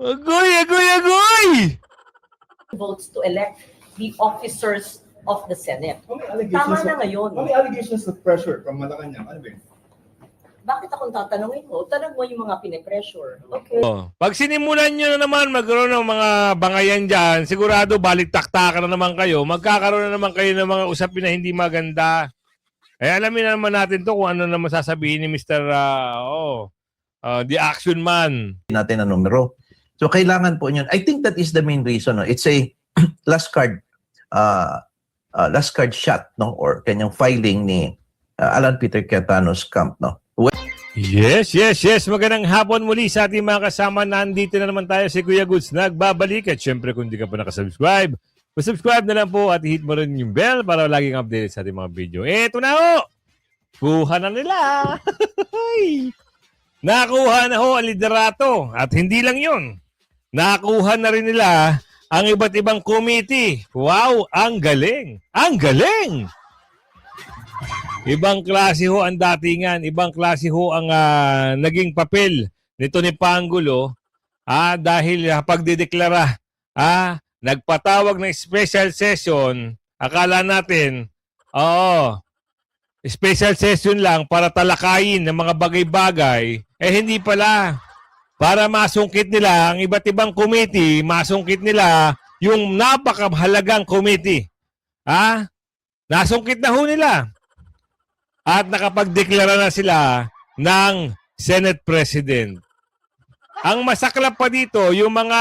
Agoy, agoy, agoy! Votes to elect the officers of the Senate. May Tama allegations na ngayon. May allegations of pressure from Malacanang. Ano ba yun? Bakit akong tatanungin mo? Tanong mo yung mga pinipressure. Okay. Oh, pag sinimulan nyo na naman magkaroon ng mga bangayan dyan, sigurado balik-taktakan na naman kayo, magkakaroon na naman kayo ng mga usapin na hindi maganda. Eh, alamin na naman natin to kung ano naman sasabihin ni Mr. The Action Man. Natin ang numero. So kailangan po yun. I think that is the main reason. No? It's a last card shot, no, or kanyang filing ni Alan Peter Cayetano's camp, no. Yes. Magandang hapon muli sa ating mga kasama. Nandito na naman tayo si Kuya Goods. Nagbabalik at syempre kung di ka pa nakasubscribe, subscribe na lang po at hit mo rin yung bell para laging update sa ating mga video. Eto na ho! Kuha na nila! Nakuha na ho ang liderato. At hindi lang yun. Nakuha na rin nila ang iba't ibang committee. Wow! Ang galing! Ang galing! Ibang klase ho ang datingan, ibang klase ho ang naging papel nito ni Pangulo dahil pagdideklara, nagpatawag ng special session, akala natin, special session lang para talakayin ng mga bagay-bagay, hindi pala. Para masungkit nila ang iba't ibang committee, masungkit nila yung napakahalagang committee. Nasungkit na ho nila. At nakapagdeklara na sila ng Senate President. Ang masaklap pa dito, yung mga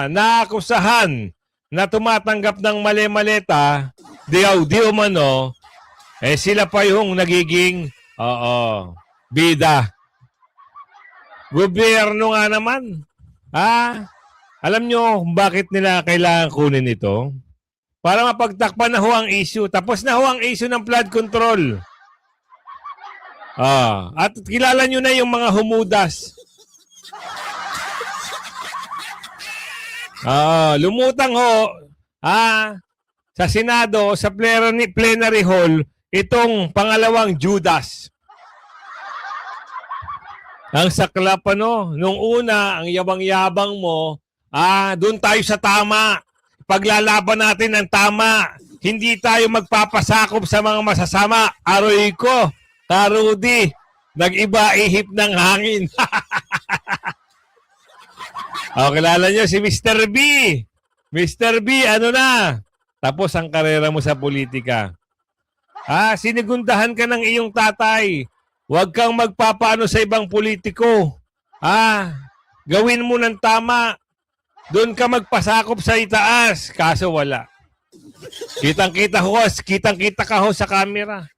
naakusahan na tumatanggap ng mali-maleta, di umano, sila pa yung nagiging, bida. Gobyerno nga naman. Alam nyo bakit nila kailangan kunin ito? Para mapagtakpan na ho ang issue. Tapos na ho ang issue ng flood control. At kilala nyo na yung mga humudas. Lumutang ho sa Senado, sa plenary hall, itong pangalawang Judas. Ang saklap nung una, ang yabang-yabang mo, doon tayo sa tama. Paglalaban natin ang tama. Hindi tayo magpapasakop sa mga masasama. Aroy ko. Karudi, nag-iba ihip ng hangin. Kilala nyo si Mr. B. Mr. B, ano na? Tapos ang karera mo sa politika. Sinigundahan ka ng iyong tatay. Huwag kang magpapaano sa ibang politiko. Gawin mo ng tama. Doon ka magpasakop sa itaas. Kaso wala. Kitang-kita ka ho sa camera.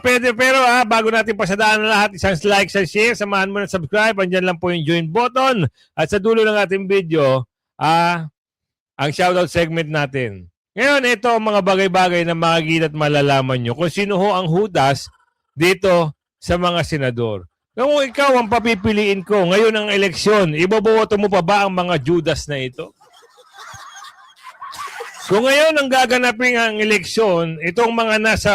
Pwede, pero bago natin pasadaan na lahat, isang like, isang share, samahan mo na subscribe, andyan lang po yung join button. At sa dulo ng ating video, ang shoutout segment natin. Ngayon, ito ang mga bagay-bagay na makikita at malalaman nyo kung sino ho ang hudas dito sa mga senador. Kung ikaw ang papipiliin ko ngayon ang eleksyon, iboboto mo pa ba ang mga Judas na ito? Kung ngayon ang gaganapin ang eleksyon, itong mga nasa,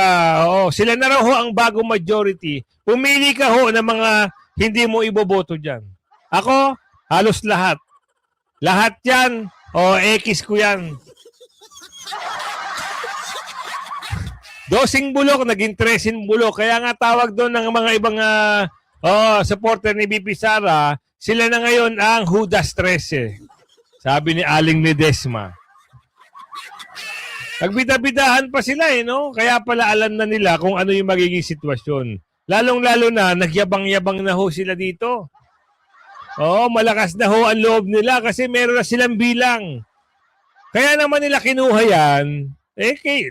sila na raw ho ang bagong majority, pumili ka ho ng mga hindi mo iboboto dyan. Ako, halos lahat. Lahat yan, X ko yan. 12 bulok, naging 13 bulok. Kaya nga tawag doon ng mga ibang supporter ni BP Sara, sila na ngayon ang Judas 13. Sabi ni Aling Ledesma. Nagbida-bidahan pa sila no? Kaya pala alam na nila kung ano yung magiging sitwasyon. Lalong-lalo na, nagyabang-yabang na ho sila dito. Malakas na ho ang loob nila kasi meron na silang bilang. Kaya naman nila kinuha yan,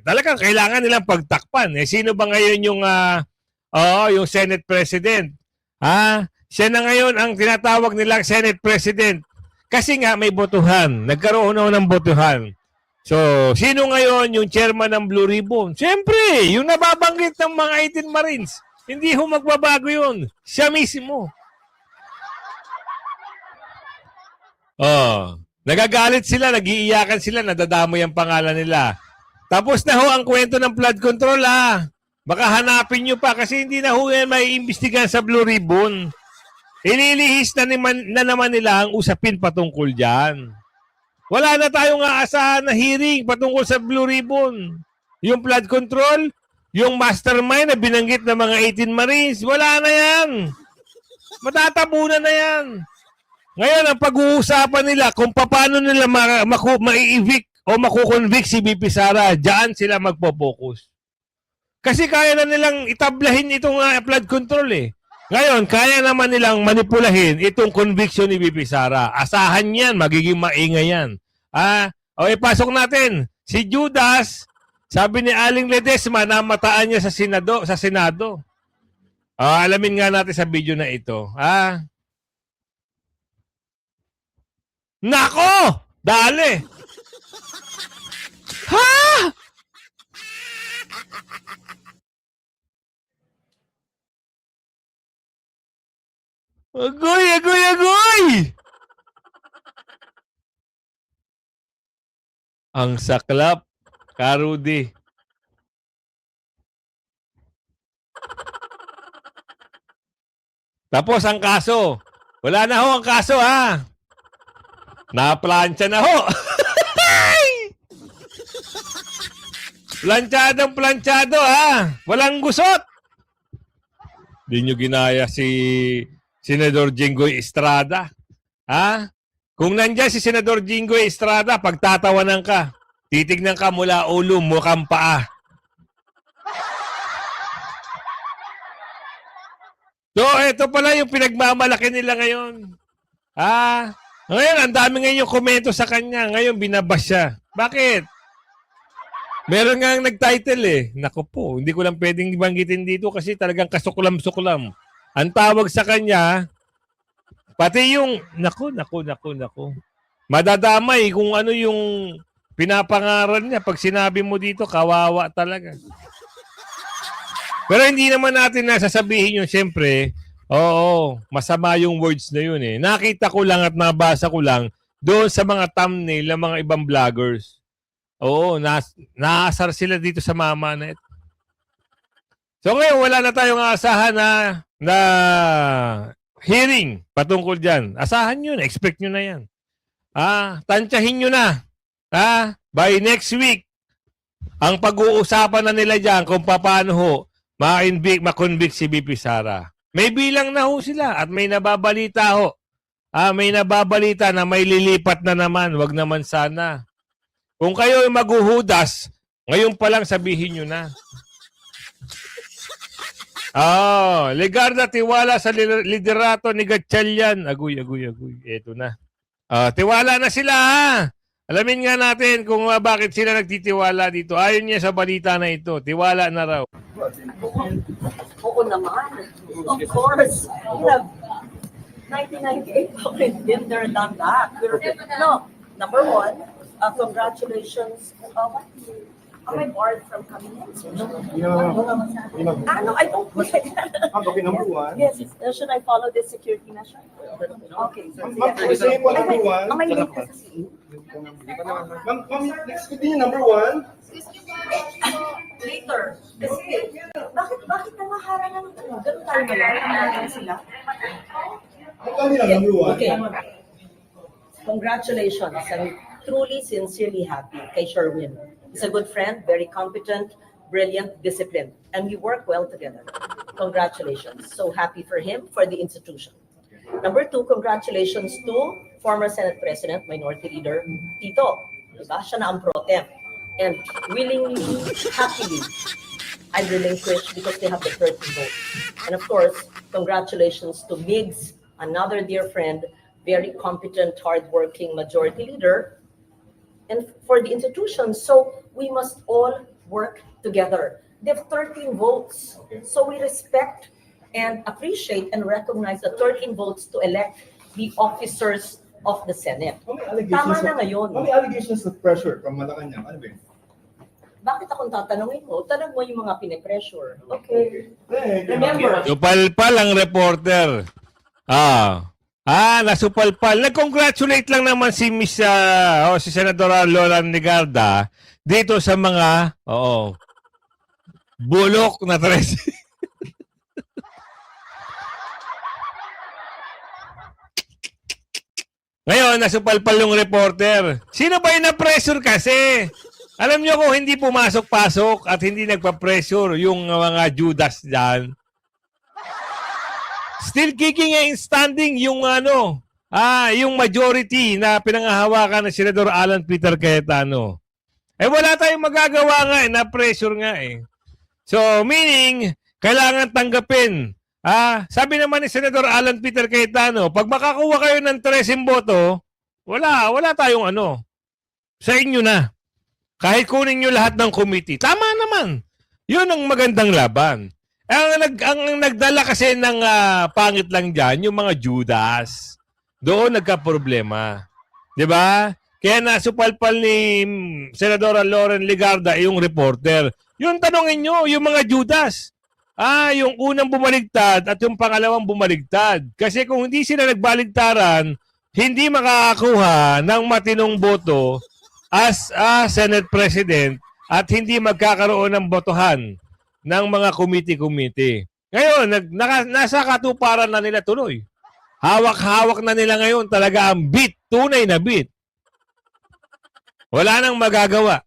talagang kailangan nilang pagtakpan. Sino ba ngayon yung, yung Senate President? Siya na ngayon ang tinatawag nilang Senate President. Kasi nga may botohan. Nagkaroon na ng botohan. So, sino ngayon yung chairman ng Blue Ribbon? Siyempre, yung nababanggit ng mga 18 Marines. Hindi ho magbabago yun. Siya mismo. Nagagalit sila, nagiiyakan sila, nadadamay ang pangalan nila. Tapos na ho ang kwento ng flood control Baka hanapin nyo pa kasi hindi na ho yan may imbestigahan sa Blue Ribbon. Inilihis na naman nila ang usapin patungkol dyan. Wala na tayong aasahan na hearing patungkol sa Blue Ribbon. Yung flood control, yung mastermind na binanggit ng mga 18 Marines, wala na yan. Matatabunan na yan. Ngayon, ang pag-uusapan nila kung paano nila ma-evict o makukonvict si BP Sara, diyan sila magpo-focus. Kasi kaya na nilang itablahin itong flood control eh. Ngayon, kaya naman nilang manipulahin itong conviction ni BP Sara. Asahan yan, magiging maingay yan. Okay, pasok natin. Si Judas, sabi ni Aling Ledesma, namataan niya sa Senado. Alamin nga natin sa video na ito. Nako! Dali! Ha? Agoy, agoy, agoy! Ang saklap, Karudi. Tapos ang kaso. Wala na ho ang kaso, ha? Naplansya na ho. Planchadong planchado, ha? Walang gusot. Di nyo ginaya si Senador Jinggoy Estrada. Ha? Kung nandyan si Senador Jinggoy Estrada, pagtatawanan ka. Titignan ka mula ulo, mukhang paa. So, ito pala yung pinagmamalaki nila ngayon. Ngayon, ang dami ngayon yung komento sa kanya. Ngayon, binabas siya. Bakit? Meron nga nag-title eh. Naku po, hindi ko lang pwedeng banggitin dito kasi talagang kasuklam-suklam. Ang tawag sa kanya, pati yung, naku. Madadamay kung ano yung pinapangaral niya. Pag sinabi mo dito, kawawa talaga. Pero hindi naman natin nasasabihin yun. Siyempre, oo, masama yung words na yun eh. Nakita ko lang at nabasa ko lang doon sa mga thumbnail ng mga ibang vloggers. Oo, naasar sila dito sa mama na ito. So ngayon, wala na tayong aasahan na hearing patungkol dyan. Asahan nyo na, expect nyo na yan. Tansyahin nyo na. By next week, ang pag-uusapan na nila dyan kung paano ho ma-convict si BP Sara. May bilang na ho sila at may nababalita ho. May nababalita na may lilipat na naman. Wag naman sana. Kung kayo ay maghuhudas, ngayon pa lang sabihin nyo na. Legarda tiwala sa liderato ni Gatchalian. Agoy. Ito na. Tiwala na sila ha. Alamin nga natin kung bakit sila nagtitiwala dito. Ayon niya sa balita na ito. Tiwala na raw. Oo naman. Of course. We have 1998 already been there and done that. No, number one, congratulations. Am I barred from coming in? No, I don't. Okay, number one. Yes, should I follow this security measure? Okay. Say po, number one. Am I late kasi? Ma'am, let's continue number one. Later. Kasi, bakit nangaharang ng ganun tayo malaman sila? Kami lang, number one. Okay. Congratulations. I'm truly, sincerely happy kay Sherwin. He's a good friend, very competent, brilliant, disciplined, and we work well together. Congratulations. So happy for him, for the institution. Number two, congratulations to former Senate President, Minority Leader Tito. Diba? Siya na ang pro tem. And willingly, happily, I relinquish because they have the 30 votes. And of course, congratulations to Migs, another dear friend, very competent, hardworking majority leader, and for the institution. So we must all work together. They have 13 votes. So we respect and appreciate and recognize the 13 votes to elect the officers of the Senate. Tama na ngayon. May allegations of pressure from Malacanang. Ano ba yun? Bakit akong tatanungin mo? Tanong mo yung mga pinipressure. Okay. Remember, Supalpal ang reporter. Nasupalpal. Nag-congratulate lang naman si si Senadora Lola Legarda dito sa mga bulok na tres. Ngayon, nasupalpal yung reporter. Sino ba yung na-pressure kasi? Alam nyo kung hindi pumasok-pasok at hindi nagpa-pressure yung mga Judas dyan. Still kicking and standing yung yung majority na pinangahawakan ng Senador Alan Peter Cayetano. Wala tayong magagawa nga na-pressure nga eh. So, meaning, kailangan tanggapin. Sabi naman ni Senador Alan Peter Cayetano, pag makakuha kayo ng 13 boto, wala tayong sa inyo na. Kahit kunin nyo lahat ng committee. Tama naman. Yun ang magandang laban. Ang nagdala kasi ng pangit lang dyan, yung mga Judas. Doon nagka-problema. 'Di ba? Kaya nasupalpal ni Senadora Lauren Legarda yung reporter. Yung tanongin nyo, yung mga Judas. Yung unang bumaligtad at yung pangalawang bumaligtad. Kasi kung hindi sila nagbaligtaran, hindi makakakuha ng matinong boto as Senate President at hindi magkakaroon ng botohan ng mga committee. Ngayon, nasa katuparan na nila tuloy. Hawak-hawak na nila ngayon talaga ang beat, tunay na beat. Wala nang magagawa.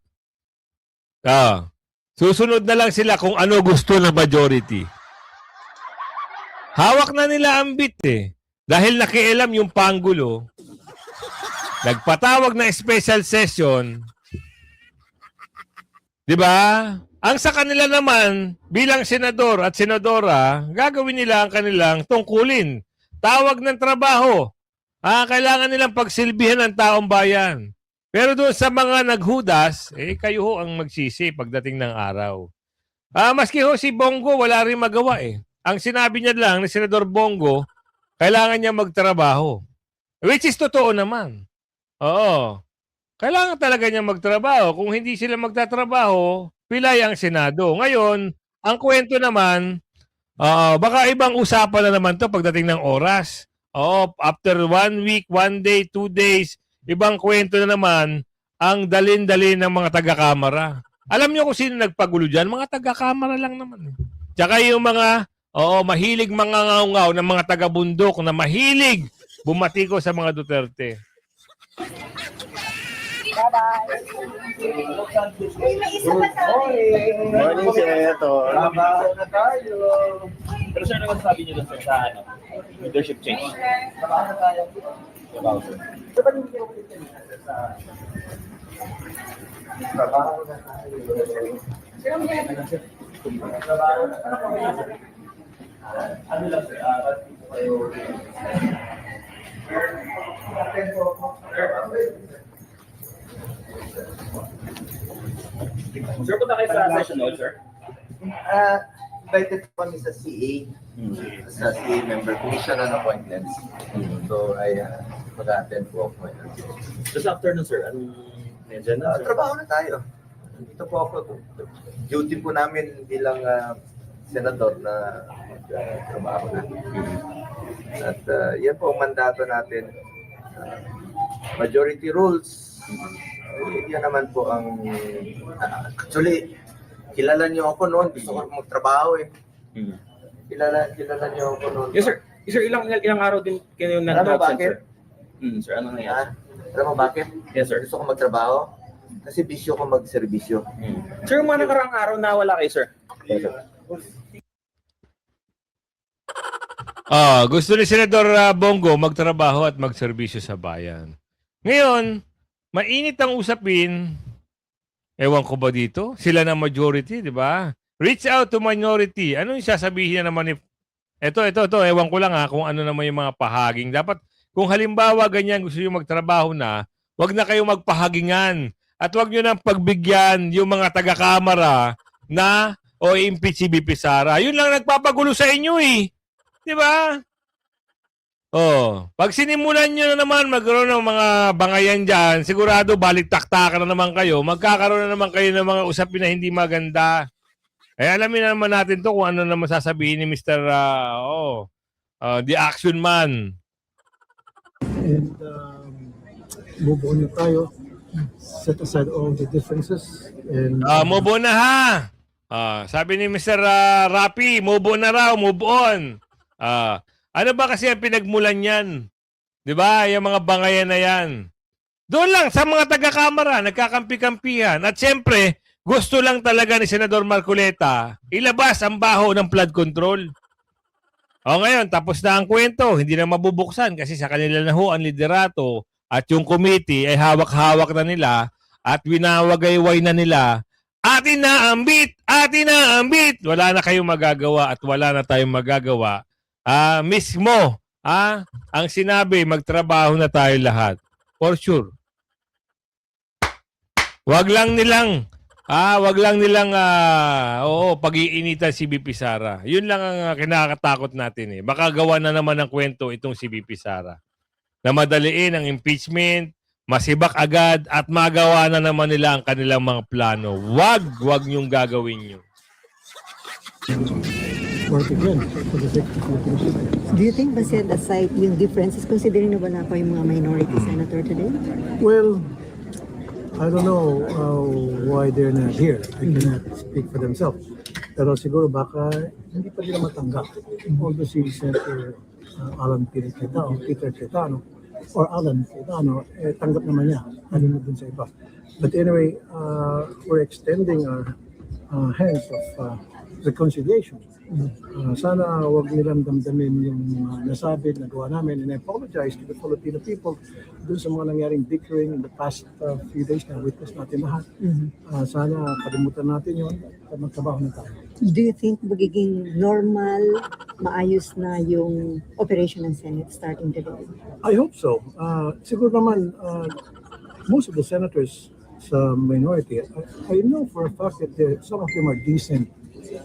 Susunod na lang sila kung ano gusto ng majority. Hawak na nila ang beat eh. Dahil nakialam yung Pangulo, nagpatawag na special session. 'Di ba? Ang sa kanila naman, bilang senador at senadora, gagawin nila ang kanilang tungkulin. Tawag ng trabaho. Kailangan nilang pagsilbihan ng taong bayan. Pero doon sa mga naghudas, kayo ho ang magsisi pagdating ng araw. Maski ho si Bongo, wala rin magawa eh. Ang sinabi niya lang ni Senador Bongo, kailangan niya magtrabaho. Which is totoo naman. Oo. Kailangan talaga niya magtrabaho. Kung hindi sila magtatrabaho, pilay ang Senado. Ngayon, ang kwento naman, baka ibang usapan na naman to pagdating ng oras. After 1 week, 1 day, 2 days, ibang kwento na naman ang dalin-dalin ng mga taga-kamara. Alam niyo kung sino nagpagulo dyan? Mga taga-kamara lang naman. Tsaka yung mga, mahilig mga ngaw-ngaw ng mga taga-bundok na mahilig bumatiko sa mga Duterte. Morning, Senator. Trabaho na tayo. Pero sir, ano sabi niyo doon sir sa leadership change? Trabaho na tayo. Trabaho, sir. Trabaho na tayo. Trabaho na tayo. Ano lang sir, sir, punta kayo sa session note, sir? Invited kami sa CA, sa CA member commission on appointments. So, mag-attend po ako. Just after nun, sir, anong agenda, sir? Trabaho na tayo. Dito po ako. Duty po namin bilang senador na trabaho na. At yan po ang mandato natin. Majority rules. Yan naman po ang... actually, kilala niyo ako noon. Gusto ko magtrabaho eh. Kilala niyo ako noon. Yes, sir. Sir, ilang araw din kayo Alam mo nag-absent, bakit? sir? Sir, anong nangyari? Alam mo bakit? Yes, sir. Gusto ko magtrabaho. Kasi bisyo ko magserbisyo. Sir, yung mga nakaraang araw nawala kayo, sir? Yes, sir. Gusto ni Senador Bongo magtrabaho at magserbisyo sa bayan. Ngayon, mainit ang usapin. Ewan ko ba dito? Sila na majority, di ba? Reach out to minority. Ano yung sasabihin na naman ni... Ito. Ewan ko lang kung ano naman yung mga pahaging. Dapat, kung halimbawa ganyan gusto nyo magtrabaho na, wag na kayo magpahagingan. At wag nyo nang pagbigyan yung mga taga-kamara na impeach si BP Sara. Yun lang nagpapagulo sa inyo eh. Di ba? Pag sinimulan nyo na naman magkaroon ng mga bangayan dyan, sigurado balik-taktakan na naman kayo, magkakaroon na naman kayo ng mga usapin na hindi maganda. Alamin na naman natin to kung ano naman sasabihin ni Mr. The Action Man. And move on na tayo. Set aside all the differences. And Move on na ha! Sabi ni Mr. Rapi, move on na raw, move on. Ano ba kasi ang pinagmulan yan? Di ba? Yung mga bangayan na yan. Doon lang sa mga taga-kamara, nagkakampi-kampihan. At siyempre, gusto lang talaga ni Senador Marcoleta ilabas ang baho ng flood control. O ngayon, tapos na ang kwento. Hindi na mabubuksan kasi sa kanila na ho ang liderato at yung committee ay hawak-hawak na nila at winawagayway na nila. Atin na ang beat! Atin na ang beat! Wala na kayong magagawa at wala na tayong magagawa. Mismo, ang sinabi, magtrabaho na tayo lahat. For sure. Wag lang nilang pag-iinitan si BP Sara. Yun lang ang kinakatakot natin eh. Baka gawa na naman ng kwento itong si BP Sara. Na madaliin ang impeachment, masibak agad at magawa na naman nila ang kanilang mga plano. Wag niyong gagawin yun. Work again for the sake of the Philippines. Do you think ba set aside yung differences, considering na wala pa yung mga minority senator today? Well, I don't know why they're not here. They cannot speak for themselves. Pero siguro baka hindi pa nila matanggap. Although si Senator Alan Peter Cayetano or Alan Cayetano, tanggap naman niya. Ano na dun sa iba. But anyway, we're extending our hands of reconciliation. Sana wag nilang damdamin yung nasabi, nagawa namin. And I apologize to the Filipino people dun sa mga nangyaring bickering in the past few days na witness natin lahat. Sana kalimutan natin yun at magtrabaho na tayo. Do you think magiging normal, maayos na yung operation ng Senate starting today? I hope so. Siguro naman, most of the senators sa minority, I know for a fact that some of them are decent,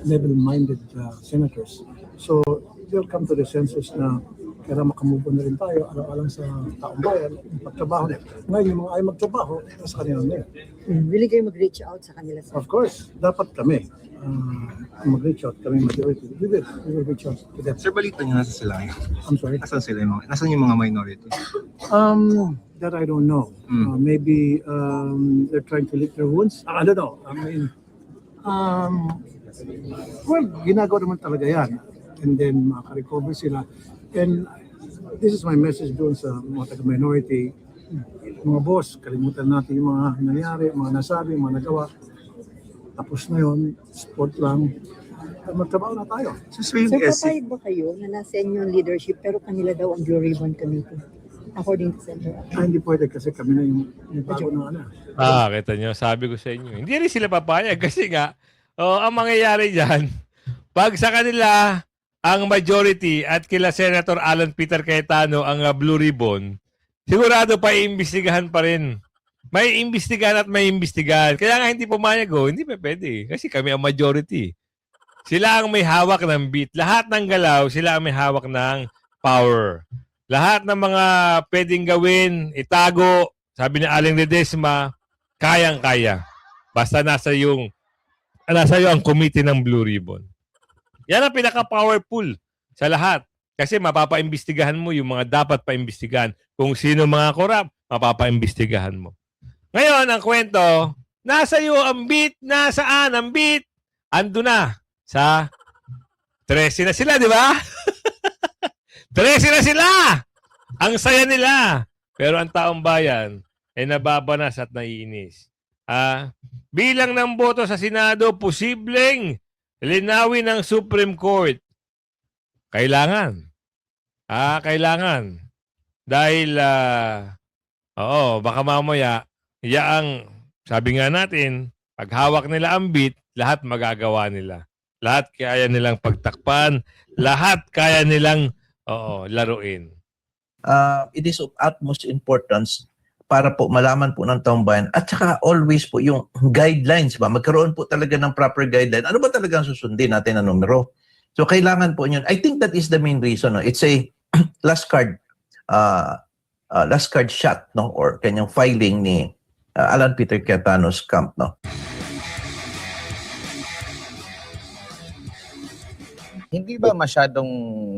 level-minded senators. So they'll come to the senses na kailangan makamove on na rin tayo alang-alang sa taong bayan, pagtrabaho na. Ngayon, yung mga ay magtrabaho, nasa kanila na yun. Will kayo mag-reach out sa kanila? Sir? Of course, dapat kami mag-reach out kami majority. We will reach out to them. Sir, balita niyo nasa sila ngayon. I'm sorry. Nasaan yung mga minority? That I don't know. Maybe they're trying to lick their wounds. I don't know. I mean, well, ginagawa naman talaga yan. And then makarecover sila. And this is my message doon sa mga taga-minority. Mga boss, kalimutan natin yung mga nangyari, mga nasabi, mga nagawa. Tapos na yun, sport lang. Magtrabaho na tayo. So, sir, yung Sir, SC, papayag ba kayo na nasa inyo ang leadership pero kanila daw ang Blue Ribbon Committee? According to Senator. Hindi pwede kasi kami na yung bago na ano. Kita nyo, sabi ko sa inyo. Hindi rin sila papayag kasi nga, ang mangyayari dyan, pag sa kanila, ang majority at kila Senator Alan Peter Cayetano ang Blue Ribbon, sigurado pa iimbestigahan pa rin. May imbestigahan at may imbestigahan. Kaya nga hindi pumayag hindi pa pwede. Kasi kami ang majority. Sila ang may hawak ng beat. Lahat ng galaw, sila ang may hawak ng power. Lahat ng mga pwedeng gawin, itago, sabi ni Aling Ledesma, kayang-kaya. Basta nasa iyo ang committee ng Blue Ribbon. Yan ang pinaka-powerful sa lahat. Kasi mapapaimbestigahan mo yung mga dapat paimbestigahan. Kung sino mga korap, mapapaimbestigahan mo. Ngayon, ang kwento, nasa iyo ang beat, nasaan ang beat? Ando na sa 13 na sila, di ba? 13 na sila! Ang saya nila. Pero ang taong bayan ay nababanas at naiinis. Bilang ng boto sa Senado, posibleng linawin ng Supreme Court. Kailangan. Kailangan. Dahil, baka mamaya, sabi nga natin, pag hawak nila ang beat, lahat magagawa nila. Lahat kaya nilang pagtakpan, lahat kaya nilang laruin. It is of utmost importance para po malaman po ng taong bayan at saka always po yung guidelines ba, magkaroon po talaga ng proper guideline. Ano ba talaga ang susundin natin na numero? So kailangan po yun. I think that is the main reason. No? It's a last card shot, no, or kanyang filing ni Alan Peter Cayetano's camp, no. Hindi ba masyadong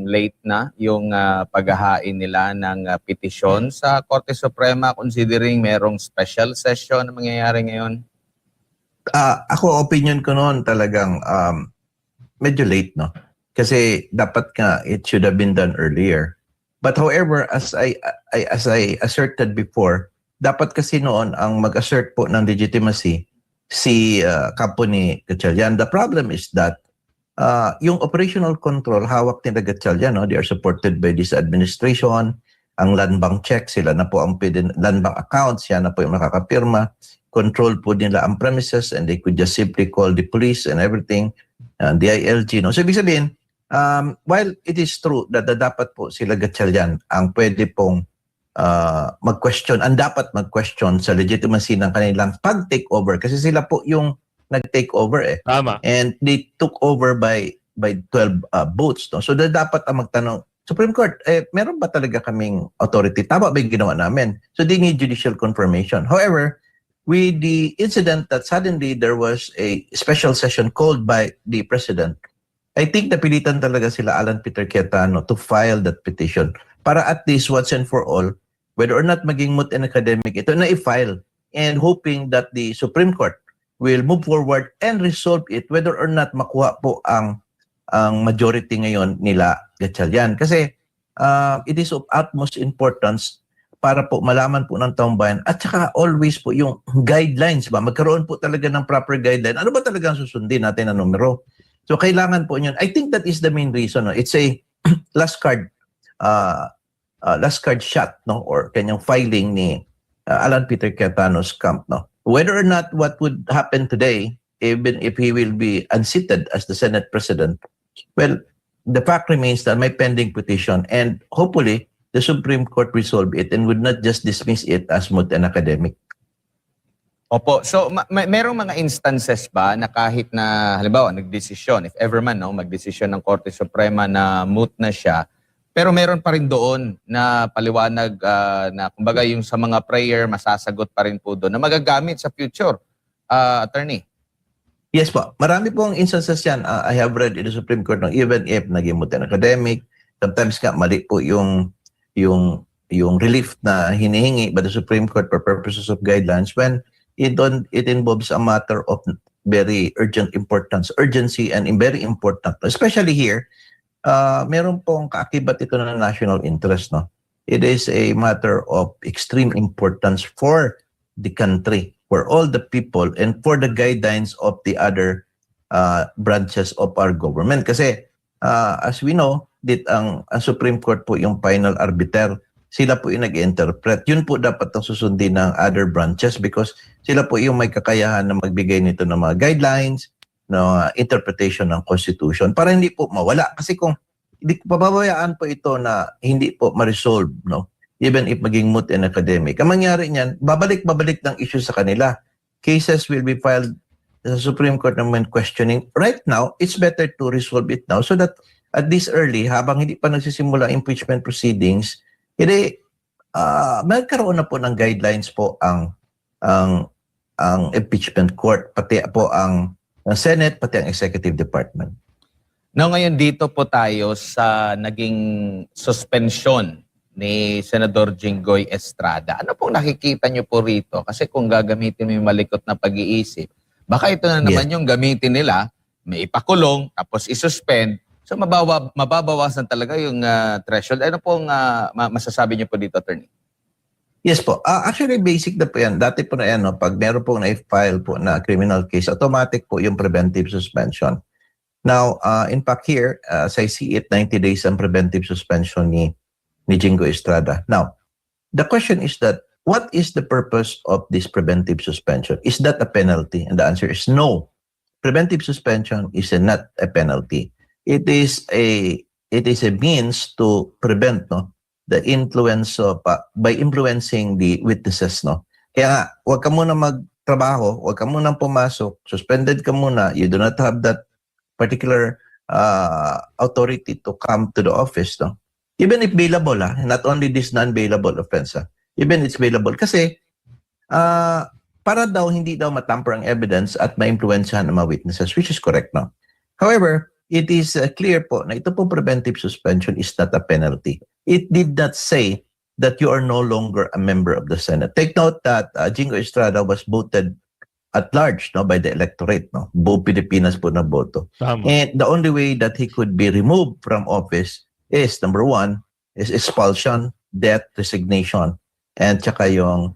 late na yung paghahain nila ng petisyon sa Korte Suprema considering merong special session na mangyayari ngayon? Ako, opinion ko noon talagang medyo late, no? Kasi dapat nga it should have been done earlier. But however, as I asserted before, dapat kasi noon ang mag-assert po ng legitimacy si kampo ni Gatchalian. The problem is that yung operational control hawak ni Gatchalian, no? They are supported by this administration. Ang land bank check, sila na po ang land bank accounts, yan na po yung makakapirma. Control po nila ang premises and they could just simply call the police and everything, the ILG. No? So ibig sabihin, while it is true that dapat po sila Gatchalian ang pwede pong mag-question, ang dapat mag-question sa legitimacy ng kanilang pag-take over kasi sila po yung nag-take over eh. Tama. And they took over by 12 votes. No? So dapat ang magtanong, Supreme Court, meron ba talaga kaming authority? Tama ba yung ginawa namin? So they need judicial confirmation. However, with the incident that suddenly there was a special session called by the President, I think napilitan talaga sila Alan Peter Cayetano to file that petition para at least once and for all, whether or not maging moot and academic, ito na i-file and hoping that the Supreme Court will move forward and resolve it whether or not makuha po ang majority ngayon nila Gatchalian. Kasi it is of utmost importance para po malaman po ng taong bayan at saka always po yung guidelines ba, magkaroon po talaga ng proper guideline. Ano ba talaga ang susundin natin na numero? So kailangan po yun. I think that is the main reason. No? It's a last card shot, no, or kanyang filing ni Alan Peter Cayetano's camp, no. Whether or not what would happen today, even if he will be unseated as the Senate President, well, the fact remains that may pending petition and hopefully the Supreme Court resolve it and would not just dismiss it as moot and academic. Opo. So, merong mga instances ba na kahit na, halimbawa, nagdesisyon, if ever man, no, magdesisyon ng Korte Suprema na moot na siya, pero meron pa rin doon na paliwanag na, kumbaga, yung sa mga prayer, masasagot pa rin po doon na magagamit sa future, attorney? Yes po. Marami pong instances yan. I have read in the Supreme Court, no, even if naging moot and academic, sometimes nga mali po yung relief na hinihingi by the Supreme Court for purposes of guidelines when it involves a matter of very urgent importance, urgency and very important. Especially here, meron pong kaakibat ito na national interest. No? It is a matter of extreme importance for the country, for all the people, and for the guidelines of the other branches of our government. Kasi as we know, ang Supreme Court po yung final arbiter, sila po yung nag-interpret. Yun po dapat ang susundin ng other branches because sila po yung may kakayahan na magbigay nito ng mga guidelines, na interpretation ng Constitution para hindi po mawala. Kasi kung hindi pababayaan po ito na hindi po ma-resolve, no? Even if maging moot and academic. Ang mangyari niyan, babalik ng issue sa kanila. Cases will be filed sa Supreme Court naman questioning. Right now, it's better to resolve it now so that at this early, habang hindi pa nagsisimula impeachment proceedings, hindi magkaroon na po ng guidelines po ang impeachment court, pati po ang Senate, pati ang Executive Department. Now, ngayon dito po tayo sa naging suspension ni Senador Jinggoy Estrada. Ano pong nakikita niyo po rito? Kasi kung gagamitin mo yung malikot na pag-iisip, baka ito na naman yung gamitin nila, may ipakulong, tapos isuspend. So mababawasan talaga yung threshold. Ano pong masasabi niyo po dito, attorney? Yes po. Actually, basic na po yan. Dati po na yan, no, pag meron pong na-file po na criminal case, automatic po yung preventive suspension. Now, in fact here, as I see it, 90 days ang preventive suspension ni Jinggoy Estrada. Now, the question is that, what is the purpose of this preventive suspension? Is that a penalty? And the answer is no. Preventive suspension is not a penalty. It is a means to prevent, no, the influence of by influencing the witnesses, no. Kaya nga, huwag ka muna magtrabaho, huwag ka muna pumasok, suspended ka muna, you do not have that particular authority to come to the office, no. Even if bailable, not only this non-bailable offense, even it's bailable kasi para daw hindi daw matamper ang evidence at ma-influensyahan ng mga witnesses, which is correct, no. However, it is clear po na ito pong preventive suspension is not a penalty. It did not say that you are no longer a member of the Senate. Take note that Jinggoy Estrada was voted at large, no, by the electorate, no. Buong Pilipinas po na boto. Tama. And the only way that he could be removed from office is, number one, is expulsion, death, resignation, and tsaka yung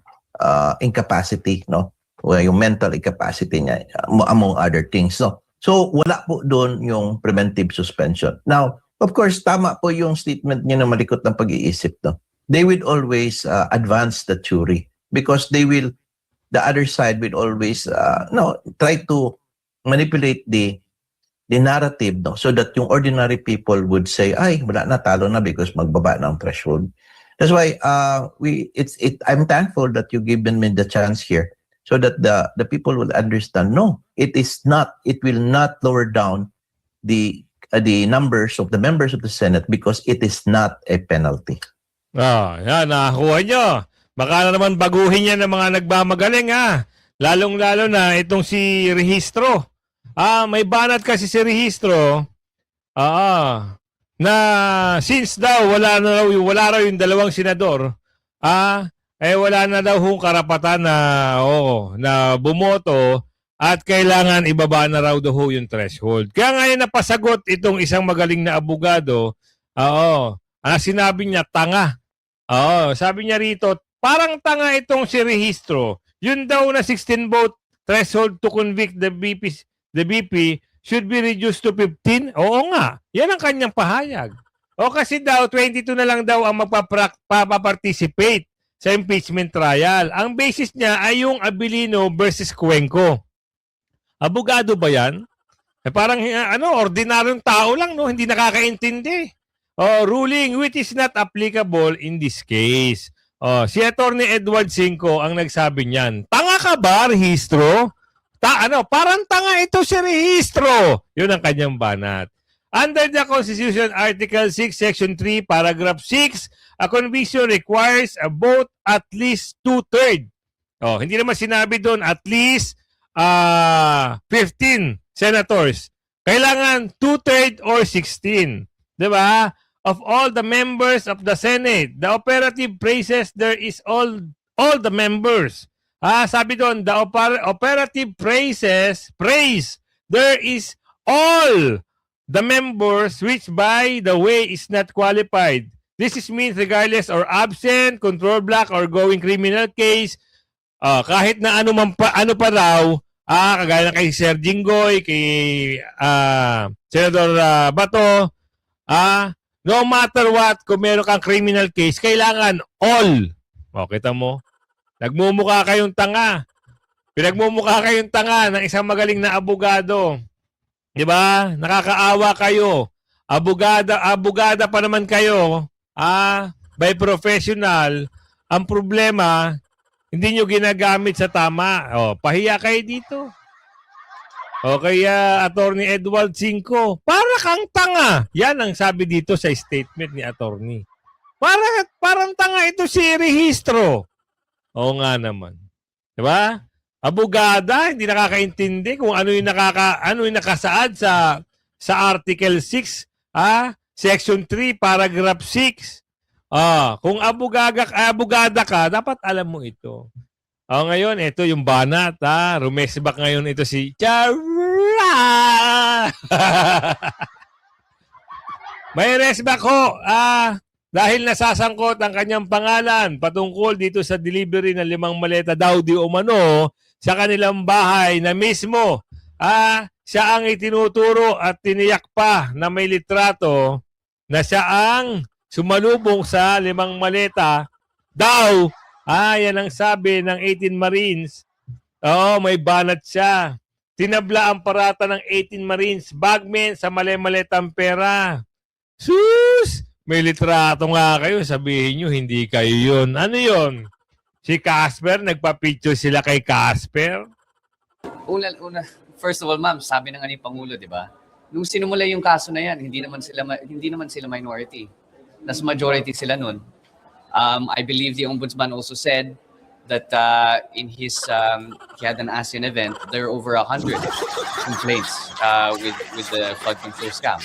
incapacity, no? O yung mental incapacity niya, among other things, no? So, wala po doon yung preventive suspension. Now, of course, tama po yung statement niya na malikot ng pag-iisip, no? They will always advance the theory because the other side will always, try to manipulate the narrative, no? So that yung ordinary people would say, ay, wala na, talo na because magbaba na ang threshold. That's why I'm thankful that you given me the chance here so that the people will understand, no, it will not lower down the numbers of the members of the Senate because it is not a penalty. Yan, nakakuha nyo. Baka na naman baguhin yan ng mga nagmamagaling, ha? Lalong-lalo na itong si Rehistro. May banat kasi si Rehistro. Na since daw wala raw yung dalawang senador, wala na daw hong karapatan na bumoto at kailangan ibaba na raw daw yung threshold. Kaya ngayon napasagot itong isang magaling na abogado, sinabi niya tanga. Sabi niya rito, parang tanga itong si Rehistro. Yun daw na 16 vote threshold to convict the BP should be reduced to 15? Oo nga. Yan ang kanyang pahayag. Kasi daw, 22 na lang daw ang magpaparticipate sa impeachment trial. Ang basis niya ay yung Abilino versus Cuenco. Abogado ba yan? Parang ordinaryong tao lang, no? Hindi nakakaintindi. Ruling which is not applicable in this case. Si Attorney Edward Cinco ang nagsabi niyan. Tanga ka ba, Rehistro? Parang tanga ito si Rehistro. Yun ang kanyang banat. Under the Constitution, Article 6, Section 3, Paragraph 6, a conviction requires a vote at least 2/3. Hindi naman sinabi doon at least 15 senators. Kailangan 2/3 or 16. Diba? Of all the members of the Senate. The operative phrases, there is all the members. Sabi doon, the operative phrases, there is all the members which by the way is not qualified. This means regardless or absent, control block or going criminal case, kahit na ano pa raw, kagaya na kay Sir Jinggoy, kay Senador Bato, no matter what, kung meron kang criminal case, kailangan all. Kita mo? Nagmumukha kayong tanga. Pinagmumukha kayong tanga ng isang magaling na abogado. Diba? Nakakaawa kayo. Abogada pa naman kayo. By professional. Ang problema, hindi nyo ginagamit sa tama. Pahiya kayo dito. Kaya Attorney Edward Cinco, para kang tanga. Yan ang sabi dito sa statement ni Attorney. Parang tanga ito si Rehistro. Oo nga naman. Diba? Abogada, hindi nakakaintindi kung ano yung nakasaad sa Article 6, Section 3, Paragraph 6. Kung abogada ka, dapat alam mo ito. Ngayon, ito yung banat, rumesbak ngayon ito si Chara! May resback ho, dahil nasasangkot ang kanyang pangalan patungkol dito sa delivery ng 5 maleta daw di umano sa kanilang bahay na mismo. Siya ang itinuturo at tiniyak pa na may litrato na siya ang sumalubong sa 5 maleta daw. Yan ang sabi ng 18 Marines. May banat siya. Tinabla ang parata ng 18 Marines bagmen sa mali-maletang pera. Sus! May litrato nga kayo, sabihin nyo, hindi kayo yun. Ano yun? Si Casper, nagpa-picture sila kay Casper? Una, first of all, ma'am, sabi ng aning Pangulo, di ba? Nung sinumula yung kaso na yan, hindi naman sila minority. Nas majority sila nun. I believe the Ombudsman also said that in his, he had an ASEAN event, there are over 100 complaints with the flood control scam.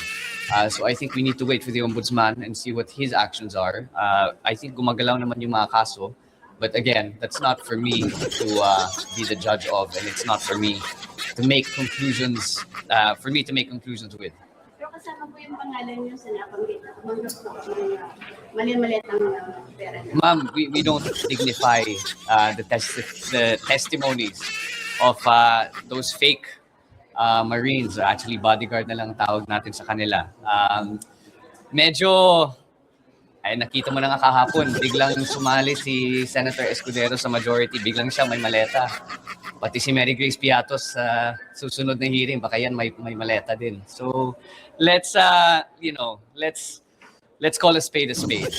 So I think we need to wait for the Ombudsman and see what his actions are. I think gumagalaw naman yung mga kaso. But again, that's not for me to be the judge of, and it's not for me to make conclusions. With. kasama po yung pangalan niyo sa nabanggit. Banggap po mali-maliit ang pera niyo. Ma'am, we don't dignify the testimonies of those fake Marines. Actually, bodyguard na lang tawag natin sa kanila. Medyo, ay nakita mo na nga kahapon, biglang sumali si Senator Escudero sa majority, biglang siya may maleta. Pati si Mary Grace Piatos sa susunod na hearing, baka yan may maleta din. So, let's call a spade a spade.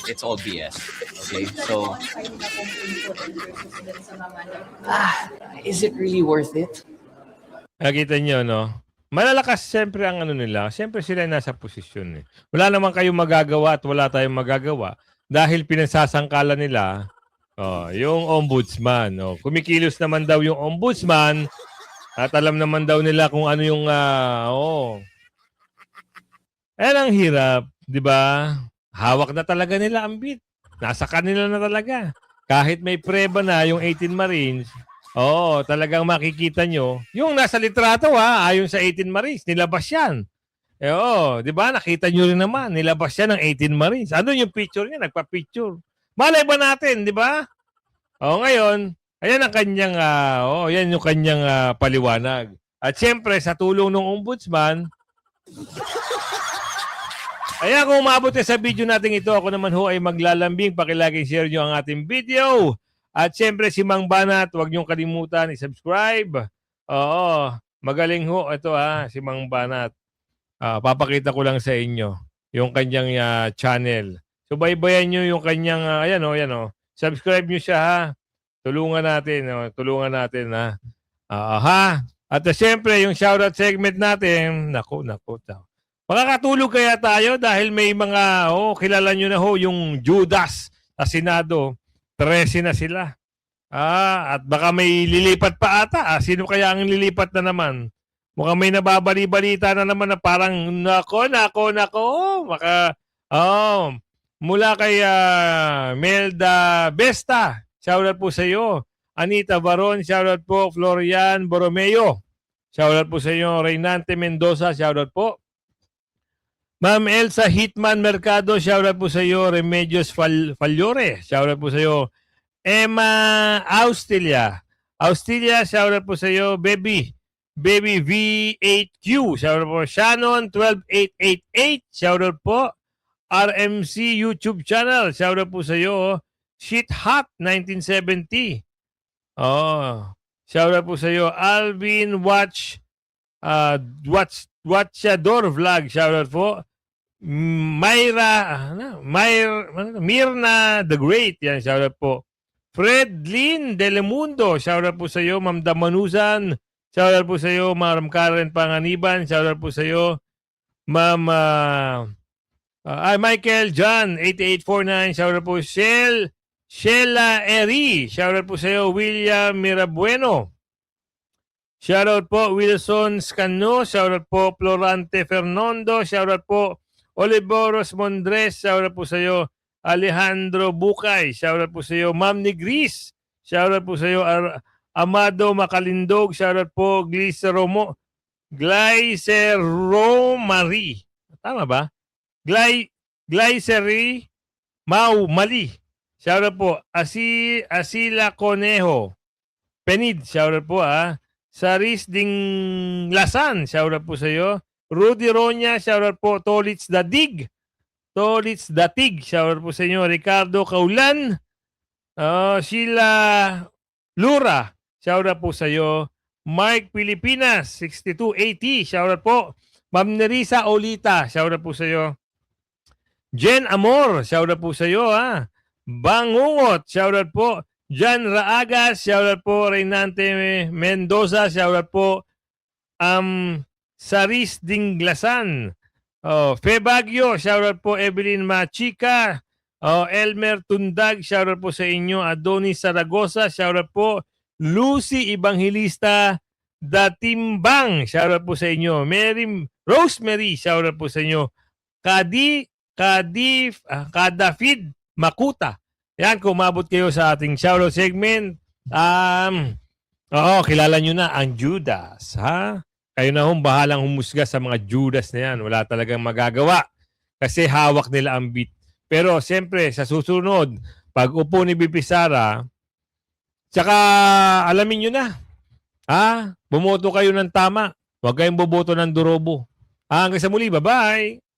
It's all BS. Okay, so, is it really worth it? Nakita nyo, no? Malalakas siyempre ang ano nila. Siyempre sila ay nasa posisyon. Eh. Wala naman kayong magagawa at wala tayong magagawa dahil pinasasangkala nila yung ombudsman. Kumikilos naman daw yung ombudsman at alam naman daw nila kung ano yung ang hirap, di ba? Hawak na talaga nila ang bit. Nasa kanila na talaga. Kahit may preba na yung 18 Marines, talagang makikita nyo. Yung nasa litrato ayon sa 18 Marines, nilabas yan. Di ba? Nakita nyo rin naman, nilabas yan ng 18 Marines. Ano yung picture niya? Nagpa-picture. Malay ba natin, di ba? Ngayon, ayan ang kanyang, yan yung kanyang paliwanag. At siyempre, sa tulong ng ombudsman, ayan, kung umabot sa video natin ito, ako naman ho ay maglalambing. Pakilaging share nyo ang ating video. At siyempre, si Mang Banat, huwag niyong kalimutan i-subscribe. Magaling ho. Ito si Mang Banat. Papakita ko lang sa inyo yung kanyang channel. So, baybayan nyo yung kanyang, ayan. Subscribe nyo siya, Tulungan natin, At siyempre, yung shoutout segment natin, naku. Makakatulog kaya tayo dahil may mga, kilala nyo na yung Judas sa Senado. 13 na sila. At baka may lilipat pa ata. Sino kaya ang lilipat na naman? Mukhang may nababali-balita na naman na parang, nako. Mula kay Melda Besta, shoutout po sa iyo. Anita Baron, shoutout po. Florian Borromeo, shoutout po sa iyo. Reynante Mendoza, shoutout po. Ma'am Elsa Hitman Mercado, shoutout po sa iyo. Remedios Fallore, shoutout po sa iyo. Emma Austilia, shoutout po sa iyo. Baby V8Q, shoutout po. Shannon 12888, shoutout po. RMC YouTube channel, shoutout po sa iyo. Shit Hot 1970. Shoutout po sa iyo. Alvin Watchador Vlog, shoutout po. Mirna the Great, yan, shoutout po. Fred Lynn Delemundo, shoutout po sa iyo. Ma'am Damanusan, shoutout po sa iyo. Ma'am Karen Panganiban, shoutout po sa iyo. Ma'am Michael John 8849, shoutout po. Sheila Eri, shoutout po sa iyo. William Mirabueno, shoutout po. Wilson Scano, shoutout po. Florante Fernando, shoutout po. Oliveros Mondres, shoutout po sa iyo. Alejandro Bukay, shoutout po sa iyo. Ma'am Negris, shoutout po sa iyo. Amado Makalindog, shoutout po. Glyceromari, tama ba? Glyceri Mali, shoutout po. Asila Conejo Penid, shoutout po. Saris Ding Lasan, shoutout po sa iyo. Rudy Ronya, shoutout po. Tolits Datig, shoutout po sa inyo. Ricardo Kaulan, Sheila Lura, shoutout po sa iyo. Mike Pilipinas 6280, shoutout po. Ma'am Nerissa Olita, shoutout po sa iyo. Jen Amor, shoutout po sa iyo. Bangungot, shoutout po. Jan Raagas, shoutout po. Reynante Mendoza, shoutout po. Saris Dinglasan, Fe Bagyo, shoutout po. Evelyn Machika, Elmer Tundag, shoutout po sa inyo. Adonis Saragosa, shoutout po. Lucy Evangelista Datimbang, shoutout po sa inyo. Rosemary, shoutout po sa inyo. Kadafid Makuta. Yan, kung umabot kayo sa ating shoutout segment, kilala nyo na ang Judas, Kayo na hong bahalang humusga sa mga Judas na yan. Wala talagang magagawa kasi hawak nila ang beat. Pero siyempre, sa susunod, pag upo ni BP Sara, tsaka alamin nyo na. Bumoto kayo ng tama. Huwag kayong boboto ng durobo. Hanggang sa muli, bye-bye!